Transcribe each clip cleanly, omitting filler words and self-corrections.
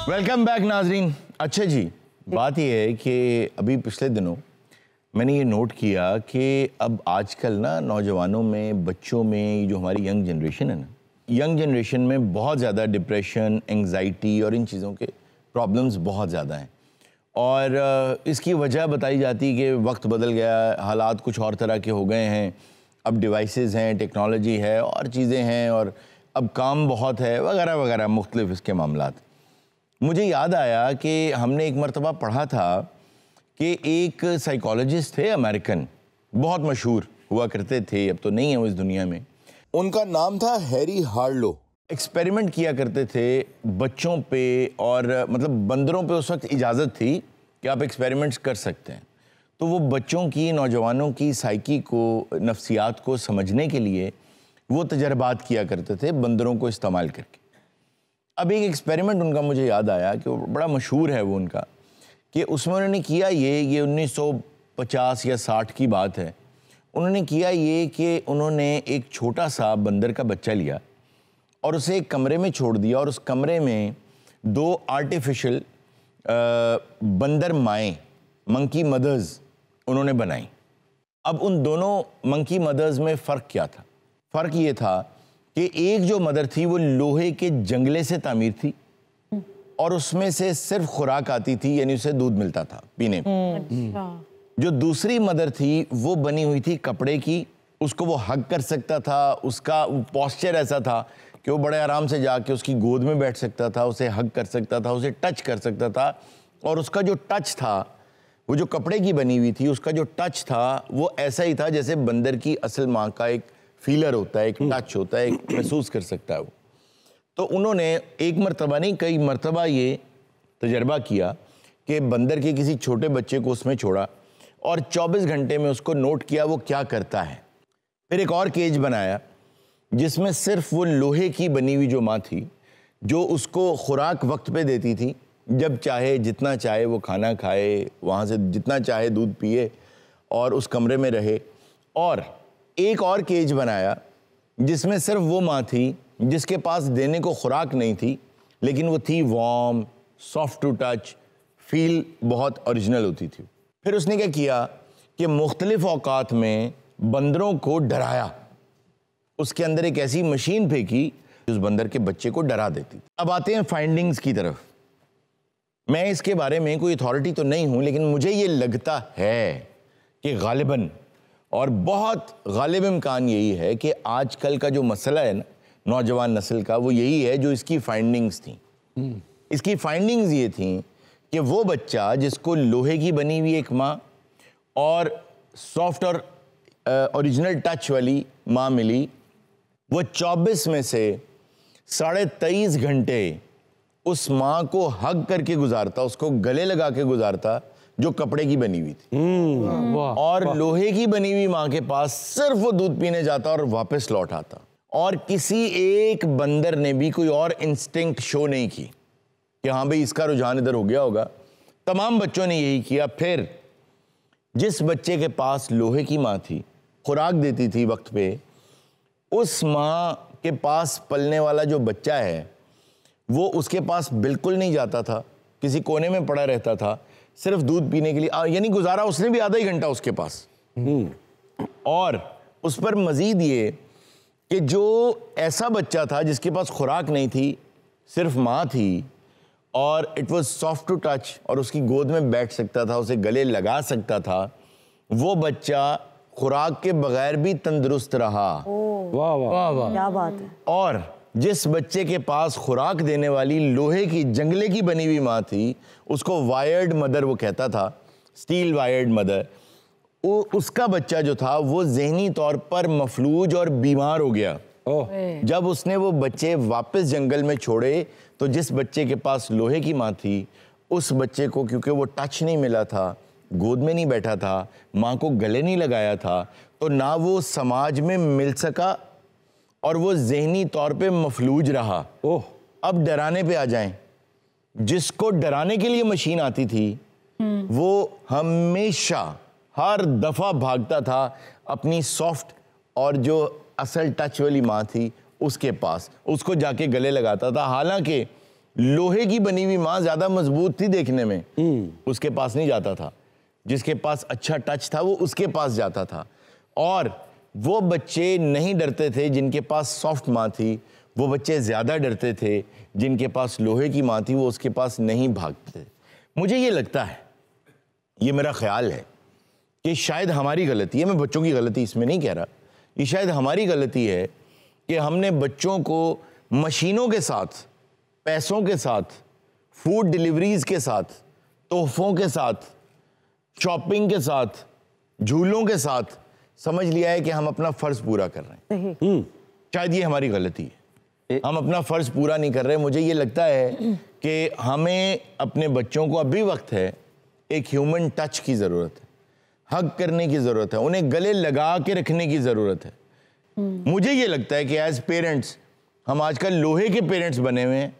Welcome back नाजरीन। अच्छा जी, बात यह है कि अभी पिछले दिनों मैंने ये नोट किया कि अब आजकल ना नौजवानों में, बच्चों में, जो हमारी यंग जनरेशन है ना, यंग जनरेशन में बहुत ज़्यादा डिप्रेशन, एंग्जाइटी और इन चीज़ों के प्रॉब्लम्स बहुत ज़्यादा हैं। और इसकी वजह बताई जाती है कि वक्त बदल गया, हालात कुछ और तरह के हो गए हैं, अब डिवाइसेस हैं, टेक्नोलॉजी है और चीज़ें हैं, और अब काम बहुत है वगैरह वगैरह मुख्तलिफ इसके मामलात। मुझे याद आया कि हमने एक मरतबा पढ़ा था कि एक साइकोलॉजिस्ट थे अमेरिकन, बहुत मशहूर हुआ करते थे, अब तो नहीं है वो इस दुनिया में। उनका नाम था हैरी हार्लो। एक्सपेरिमेंट किया करते थे बच्चों पे, और मतलब बंदरों पे उस वक्त इजाज़त थी कि आप एक्सपेरिमेंट्स कर सकते हैं। तो वो बच्चों की, नौजवानों की साइकी को, नफ्सियात को समझने के लिए वो तजर्बात किया करते थे बंदरों को इस्तेमाल करके। अब एक एक्सपेरिमेंट उनका मुझे याद आया कि वो बड़ा मशहूर है वो उनका, कि उसमें उन्होंने किया ये 1950 या 60 की बात है। उन्होंने किया ये कि उन्होंने एक छोटा सा बंदर का बच्चा लिया और उसे एक कमरे में छोड़ दिया, और उस कमरे में 2 आर्टिफिशियल बंदर माएँ, मंकी मदर्स उन्होंने बनाई। अब उन दोनों मंकी मदर्स में फ़र्क क्या था? फ़र्क ये था कि एक जो मदर थी वो लोहे के जंगले से तामीर थी और उसमें से सिर्फ खुराक आती थी, यानी उसे दूध मिलता था पीने को। जो दूसरी मदर थी वो बनी हुई थी कपड़े की, उसको वो हग कर सकता था, उसका पोस्चर ऐसा था कि वो बड़े आराम से जाके उसकी गोद में बैठ सकता था, उसे हग कर सकता था, उसे टच कर सकता था, और उसका जो टच था, वो जो कपड़े की बनी हुई थी, उसका जो टच था वो ऐसा ही था जैसे बंदर की असल माँ का एक फीलर होता है, एक टच होता है, एक महसूस कर सकता है वो। तो उन्होंने एक मरतबा नहीं, कई मरतबा ये तजर्बा किया कि बंदर के किसी छोटे बच्चे को उसमें छोड़ा और 24 घंटे में उसको नोट किया वो क्या करता है। फिर एक और केज बनाया जिसमें सिर्फ वो लोहे की बनी हुई जो माँ थी, जो उसको खुराक वक्त पे देती थी, जब चाहे जितना चाहे वो खाना खाए, वहाँ से जितना चाहे दूध पिए और उस कमरे में रहे। और एक और केज बनाया जिसमें सिर्फ वो माँ थी जिसके पास देने को खुराक नहीं थी, लेकिन वो थी warm, soft to touch, feel बहुत ओरिजिनल होती थी। फिर उसने क्या किया कि मुख्तलिफ औकात में बंदरों को डराया, उसके अंदर एक ऐसी मशीन फेंकी उस बंदर के बच्चे को डरा देती। अब आते हैं फाइंडिंग्स की तरफ। मैं इसके बारे में कोई अथॉरिटी तो नहीं हूं, लेकिन मुझे ये लगता है कि गालिबन, और बहुत गालिब इम्कान यही है कि आजकल का जो मसला है ना नौजवान नस्ल का, वो यही है जो इसकी फाइंडिंग्स थी। इसकी फाइंडिंग्स ये थी कि वो बच्चा जिसको लोहे की बनी हुई एक माँ और सॉफ्ट और ओरिजिनल टच वाली माँ मिली, वो 24 में से 23.5 घंटे उस माँ को हग करके गुजारता, उसको गले लगा के गुजारता जो कपड़े की बनी हुई थी। और लोहे की बनी हुई माँ के पास सिर्फ वो दूध पीने जाता और वापस लौट आता। और किसी एक बंदर ने भी कोई और इंस्टिंक्ट शो नहीं की कि हाँ भाई इसका रुझान इधर हो गया होगा। तमाम बच्चों ने यही किया। फिर जिस बच्चे के पास लोहे की माँ थी, खुराक देती थी वक्त पे, उस माँ के पास पलने वाला जो बच्चा है वो उसके पास बिल्कुल नहीं जाता था, किसी कोने में पड़ा रहता था सिर्फ दूध पीने के लिए, यानी गुजारा उसने भी आधा ही घंटा उसके पास। और उस पर मजीद ये कि जो ऐसा बच्चा था जिसके पास खुराक नहीं थी, सिर्फ माँ थी और it was soft to touch, और उसकी गोद में बैठ सकता था, उसे गले लगा सकता था, वो बच्चा खुराक के बगैर भी तंदुरुस्त रहा। वाह वाह वाह, क्या बात है। और जिस बच्चे के पास खुराक देने वाली लोहे की जंगले की बनी हुई माँ थी, उसको वायर्ड मदर वो कहता था, स्टील वायर्ड मदर, उसका बच्चा जो था वो ज़हनी तौर पर मफलूज और बीमार हो गया। जब उसने वो बच्चे वापस जंगल में छोड़े तो जिस बच्चे के पास लोहे की माँ थी, उस बच्चे को क्योंकि वो टच नहीं मिला था, गोद में नहीं बैठा था, माँ को गले नहीं लगाया था, तो ना वो समाज में मिल सका और वो ज़हनी तौर पे मफलूज रहा। अब डराने पे आ जाएं, जिसको डराने के लिए मशीन आती थी वो हमेशा हर दफ़ा भागता था अपनी सॉफ्ट और जो असल टच वाली माँ थी उसके पास, उसको जाके गले लगाता था। हालांकि लोहे की बनी हुई माँ ज्यादा मजबूत थी देखने में, उसके पास नहीं जाता था। जिसके पास अच्छा टच था वो उसके पास जाता था। और वो बच्चे नहीं डरते थे जिनके पास सॉफ्ट माँ थी, वो बच्चे ज्यादा डरते थे जिनके पास लोहे की माँ थी, वो उसके पास नहीं भागते थे। मुझे ये लगता है, ये मेरा ख्याल है कि शायद हमारी गलती है, मैं बच्चों की गलती इसमें नहीं कह रहा, ये शायद हमारी गलती है कि हमने बच्चों को मशीनों के साथ, पैसों के साथ, फूड डिलीवरीज के साथ, तोहफों के साथ, शॉपिंग के साथ, झूलों के साथ समझ लिया है कि हम अपना फर्ज पूरा कर रहे हैं। शायद ये हमारी गलती है, हम अपना फर्ज पूरा नहीं कर रहे। मुझे ये लगता है कि हमें अपने बच्चों को, अभी वक्त है, एक ह्यूमन टच की जरूरत है, हग करने की जरूरत है, उन्हें गले लगा के रखने की जरूरत है। मुझे ये लगता है कि एज पेरेंट्स हम आजकल लोहे के पेरेंट्स बने हुए हैं,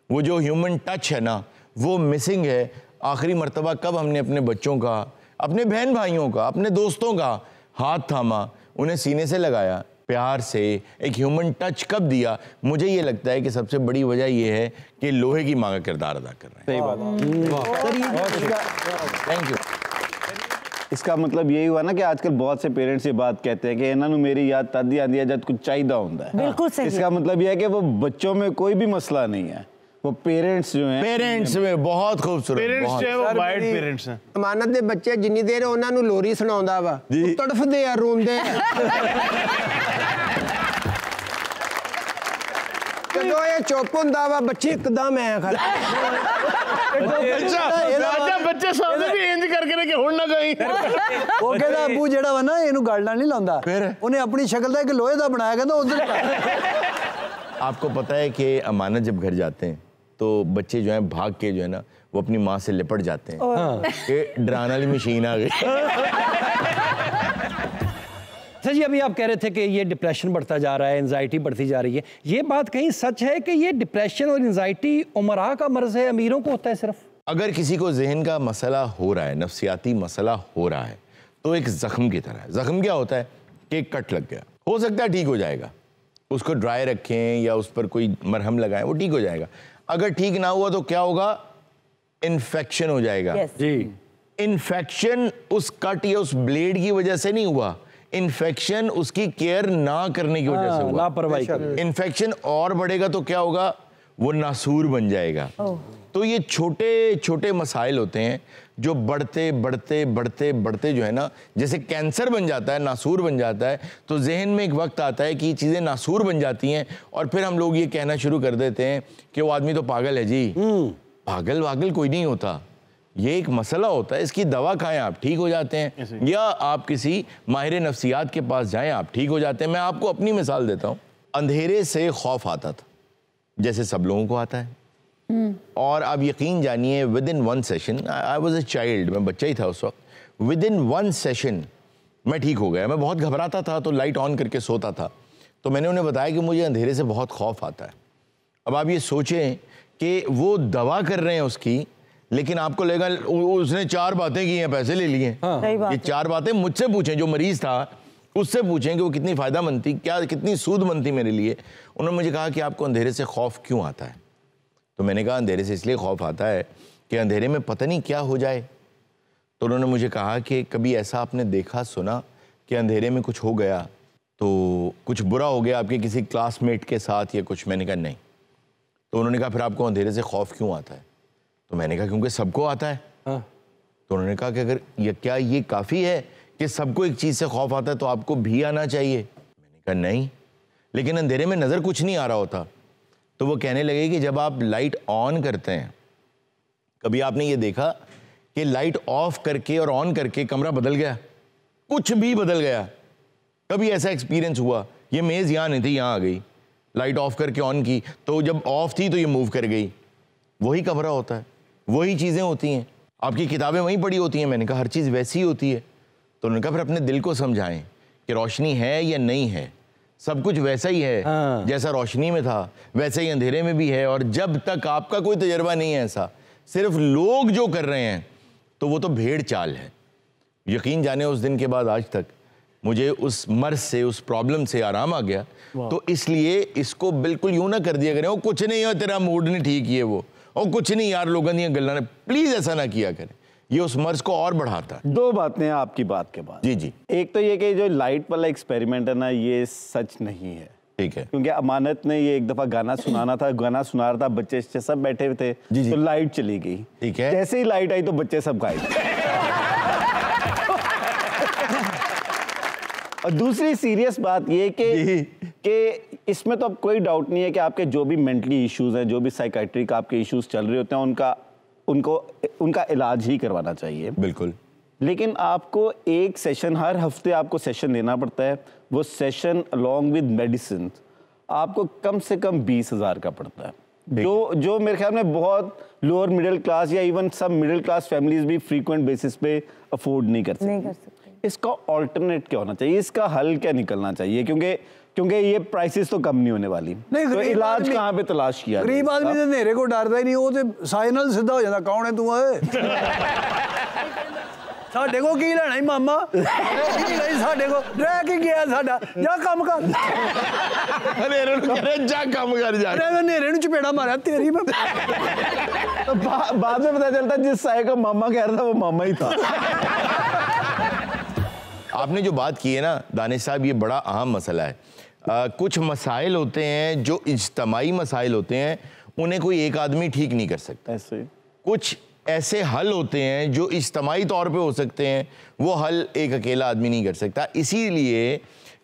वो जो ह्यूमन टच है ना वो मिसिंग है। आखिरी मर्तबा कब हमने अपने बच्चों का, अपने बहन भाइयों का, अपने दोस्तों का हाथ थामा, उन्हें सीने से लगाया, प्यार से एक ह्यूमन टच कब दिया? मुझे ये लगता है कि सबसे बड़ी वजह ये है कि लोहे की माँ का किरदार अदा कर रहे हैं। सही बात। Thank you. इसका मतलब यही हुआ ना कि आजकल बहुत से पेरेंट्स ये बात कहते हैं कि इन्होंने मेरी याद तद आंदी है जब कुछ चाहिए होता है। बिल्कुल सही। इसका मतलब यह है कि वो बच्चों में कोई भी मसला नहीं है, वो पेरेंट्स जो हैं, पेरेंट्स में बहुत खूबसूरत, पेरेंट्स जो है वो वाइड पेरेंट्स हैं। अमानत दे बच्चे जिन्नी देर ਉਹਨਾਂ ਨੂੰ ਲੋਰੀ ਸੁਣਾਉਂਦਾ ਵਾ ਉਹ ਤੜਫਦੇ ਆ, ਰੋਂਦੇ ਆ। ਜਦੋਂ ਇਹ ਚੁੱਪ ਹੁੰਦਾ ਵਾ ਬੱਚੇ ਇੱਕਦਮ ਐ ਕਰ ਰਾਜਾ ਬੱਚੇ ਸਾਹਮਣੇ ਵੀ ਇੰਜ ਕਰਕੇ ਨੇ ਕਿ ਹੁਣ ਨਾ ਗਈ। ਉਹ ਕਹਿੰਦਾ ਅੱਬੂ ਜਿਹੜਾ ਵਾ ਨਾ ਇਹਨੂੰ ਗੱਲ ਨਾਲ ਨਹੀਂ ਲਾਉਂਦਾ, ਉਹਨੇ ਆਪਣੀ ਸ਼ਕਲ ਦਾ ਇੱਕ ਲੋਹੇ ਦਾ ਬਣਾਇਆ, ਕਹਿੰਦਾ उधर। आपको पता है कि अमानत जब घर जाते हैं तो बच्चे जो हैं भाग के जो है ना वो अपनी माँ से लिपट जाते हैं कि डराने वाली मशीन आ गई। सर जी, अभी आप कह रहे थे कि ये डिप्रेशन बढ़ता जा रहा है, एंजाइटी बढ़ती जा रही है, ये बात कहीं सच है कि ये डिप्रेशन और एंजाइटी उमरा का मर्ज है, अमीरों को होता है सिर्फ? अगर किसी को जहन का मसला हो रहा है, नफ्सियाती मसला हो रहा है, तो एक जख्म की तरह है। जख्म क्या होता है कि एक कट लग गया, हो सकता है ठीक हो जाएगा, उसको ड्राई रखें या उस पर कोई मरहम लगाएं, वो ठीक हो जाएगा। अगर ठीक ना हुआ तो क्या होगा? इन्फेक्शन हो जाएगा। जी, इन्फेक्शन उस कट या उस ब्लेड की वजह से नहीं हुआ, इन्फेक्शन उसकी केयर ना करने की वजह से हुआ, लापरवाही। इन्फेक्शन और बढ़ेगा तो क्या होगा? वो नासूर बन जाएगा। तो ये छोटे छोटे मसाइल होते हैं जो बढ़ते बढ़ते बढ़ते बढ़ते जो है ना, जैसे कैंसर बन जाता है, नासूर बन जाता है, तो जहन में एक वक्त आता है कि ये चीज़ें नासूर बन जाती हैं और फिर हम लोग ये कहना शुरू कर देते हैं कि वो आदमी तो पागल है जी। पागल वागल कोई नहीं होता, ये एक मसला होता है, इसकी दवा खाएं आप ठीक हो जाते हैं, या आप किसी माहिर नफ्सियात के पास जाएं आप ठीक हो जाते हैं। मैं आपको अपनी मिसाल देता हूँ। अंधेरे से खौफ आता था जैसे सब लोगों को आता है, और आप यकीन जानिए with in one session, I was a child, मैं बच्चा ही था उस वक्त, विद इन वन सेशन मैं ठीक हो गया। मैं बहुत घबराता था तो लाइट ऑन करके सोता था, तो मैंने उन्हें बताया कि मुझे अंधेरे से बहुत खौफ आता है। अब आप ये सोचें कि वो दवा कर रहे हैं उसकी, लेकिन आपको लगेगा उसने 4 बातें की हैं, पैसे ले लिए। ये 4 बातें मुझसे पूछें, जो मरीज था उससे पूछें कि वो कितनी फ़ायदेमंद थी, क्या कितनी सूदमंद थी मेरे लिए। उन्होंने मुझे कहा कि आपको अंधेरे से खौफ क्यों आता है? तो मैंने कहा अंधेरे से इसलिए खौफ आता है कि अंधेरे में पता नहीं क्या हो जाए। तो उन्होंने मुझे कहा कि कभी ऐसा आपने देखा सुना कि अंधेरे में कुछ हो गया, तो कुछ बुरा हो गया आपके किसी क्लासमेट के साथ या कुछ? मैंने कहा नहीं। तो उन्होंने कहा फिर आपको अंधेरे से खौफ क्यों आता है? तो मैंने कहा क्योंकि सबको आता है। तो उन्होंने कहा कि अगर क्या ये काफ़ी है कि सबको एक चीज़ से खौफ आता है तो आपको भी आना चाहिए? मैंने कहा नहीं, लेकिन अंधेरे में नज़र कुछ नहीं आ रहा होता। तो वो कहने लगे कि जब आप लाइट ऑन करते हैं, कभी आपने ये देखा कि लाइट ऑफ करके और ऑन करके कमरा बदल गया, कुछ भी बदल गया? कभी ऐसा एक्सपीरियंस हुआ? ये मेज़ यहाँ नहीं थी, यहाँ आ गई, लाइट ऑफ करके ऑन की तो जब ऑफ थी तो ये मूव कर गई। वही कमरा होता है, वही चीज़ें होती हैं, आपकी किताबें वहीं पड़ी होती हैं। मैंने कहा हर चीज़ वैसी ही होती है। तो उन्होंने कहा फिर अपने दिल को समझाएं कि रोशनी है या नहीं है, सब कुछ वैसा ही है। जैसा रोशनी में था वैसे ही अंधेरे में भी है। और जब तक आपका कोई तजर्बा नहीं है ऐसा, सिर्फ लोग जो कर रहे हैं, तो वो तो भेड़ चाल है। यकीन जाने उस दिन के बाद आज तक मुझे उस मर्ज से, उस प्रॉब्लम से आराम आ गया, तो इसलिए इसको बिल्कुल यूं ना कर दिया करें, वो कुछ नहीं हो, तेरा मूड नहीं ठीक, ये वो, और कुछ नहीं यार, लोगों ने गल्ला ने, प्लीज ऐसा ना किया करें, ये उस मर्ज को और बढ़ाता है। दो बातें हैं आपकी बात के बाद। जी जी। एक तो ये कि जो लाइट वाला एक्सपेरिमेंट है ना, ये सच नहीं है। ठीक है। क्योंकि अमानत ने ये एक दफा गाना सुनाना था, गाना सुना रहा था, बच्चे सब बैठे हुए थे, जी। तो लाइट चली गई। ठीक है। जैसे ही लाइट आई तो बच्चे सब गायब। और दूसरी सीरियस बात ये कि इसमें तो अब कोई डाउट नहीं है कि आपके जो भी मेंटली इश्यूज हैं, जो भी साइकेट्रिक आपके इश्यूज चल रहे होते हैं, उनका इलाज ही करवाना चाहिए। बिल्कुल। लेकिन आपको एक सेशन, हर हफ्ते आपको सेशन लेना पड़ता है। वो सेशन अलॉन्ग विद मेडिसिन आपको कम से कम 20,000 का पड़ता है, जो मेरे ख्याल में बहुत लोअर मिडिल क्लास या इवन सब मिडिल क्लास फैमिलीज भी फ्रीक्वेंट बेसिस पे अफोर्ड नहीं कर सकते। इसका ऑल्टरनेट क्या होना चाहिए, इसका हल क्या निकलना चाहिए? क्योंकि ये प्राइसेस तो कम नहीं होने वाली। नहीं, तो इलाज कहाँ पे तलाश किया? गरीब आदमी तो नेरे को डरदा ही नहीं, वो तो साए नाल सीधा हो जाता, कौन है तू ਓਏ ਸਾਡੇ ਕੋ ਕੀ ਲੈਣਾ ਹੀ ਮਾਮਾ, ਕੀ ਲਈ ਸਾਡੇ ਕੋ ਰਹਿ ਕੀ ਗਿਆ ਸਾਡਾ, ਜਾ ਕੰਮ ਕਰ। ਹਨੇਰੇ ਨੂੰ ਕਹ ਰਿਹਾ ਜਾ ਕੰਮ ਕਰ ਜਾ। अरे मैं नेरे ਨੂੰ ਚਪੇੜਾ ਮਾਰਿਆ तेरी में। तो बाद में पता चलता जिस साए का मामा कह रहा था वो मामा ही था। आपने जो बात की है ना दानिश साहब, ये बड़ा अहम मसला है। कुछ मसाइल होते हैं जो इज्तमाई मसाइल होते हैं, उन्हें कोई एक आदमी ठीक नहीं कर सकता। ऐसे कुछ ऐसे हल होते हैं जो इज्तमाई तौर पे हो सकते हैं, वो हल एक अकेला आदमी नहीं कर सकता। इसीलिए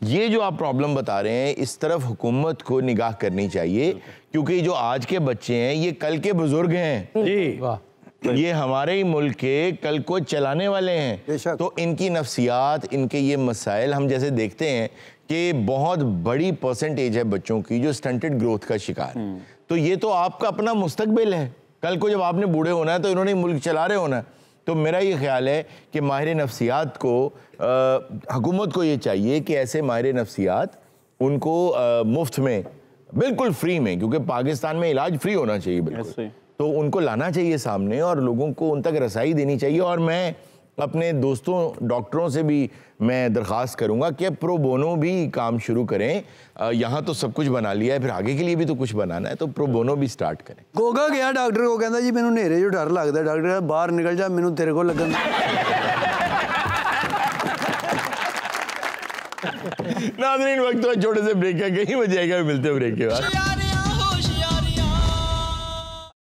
ये जो आप प्रॉब्लम बता रहे हैं, इस तरफ हुकूमत को निगाह करनी चाहिए, क्योंकि जो आज के बच्चे हैं ये कल के बुजुर्ग हैं जी, वाह, ये हमारे ही मुल्क के कल को चलाने वाले हैं। बेशक। तो इनकी नफ्सियात, इनके ये मसाइल, हम जैसे देखते हैं कि बहुत बड़ी परसेंटेज है बच्चों की जो स्टंटेड ग्रोथ का शिकार है। तो ये तो आपका अपना मुस्तकबिल है, कल को जब आपने बूढ़े होना है तो इन्होंने मुल्क चला रहे होना है। तो मेरा ये ख्याल है कि माहिर नफ्सियात को, हुकूमत को ये चाहिए कि ऐसे माहिर नफ्सियात उनको मुफ्त में, बिल्कुल फ्री में, क्योंकि पाकिस्तान में इलाज फ्री होना चाहिए बिल्कुल, तो उनको लाना चाहिए सामने और लोगों को उन तक रसाई देनी चाहिए। और मैं अपने दोस्तों डॉक्टरों से भी मैं दरख्वास्त करूंगा कि प्रो बोनो भी काम शुरू करें। यहाँ तो सब कुछ बना लिया है, फिर आगे के लिए भी तो कुछ बनाना है, तो प्रो बोनो भी स्टार्ट करें। गोगा गया डॉक्टर को, कहता जी मैनू नेरे जो डर लगता, डॉक्टर कहता बाहर निकल जा, मैनू तेरे को लगन। नाज़रीन, वक्त छोटे से ब्रेक का, कहीं बजाएगा, मिलते हैं ब्रेक के बाद।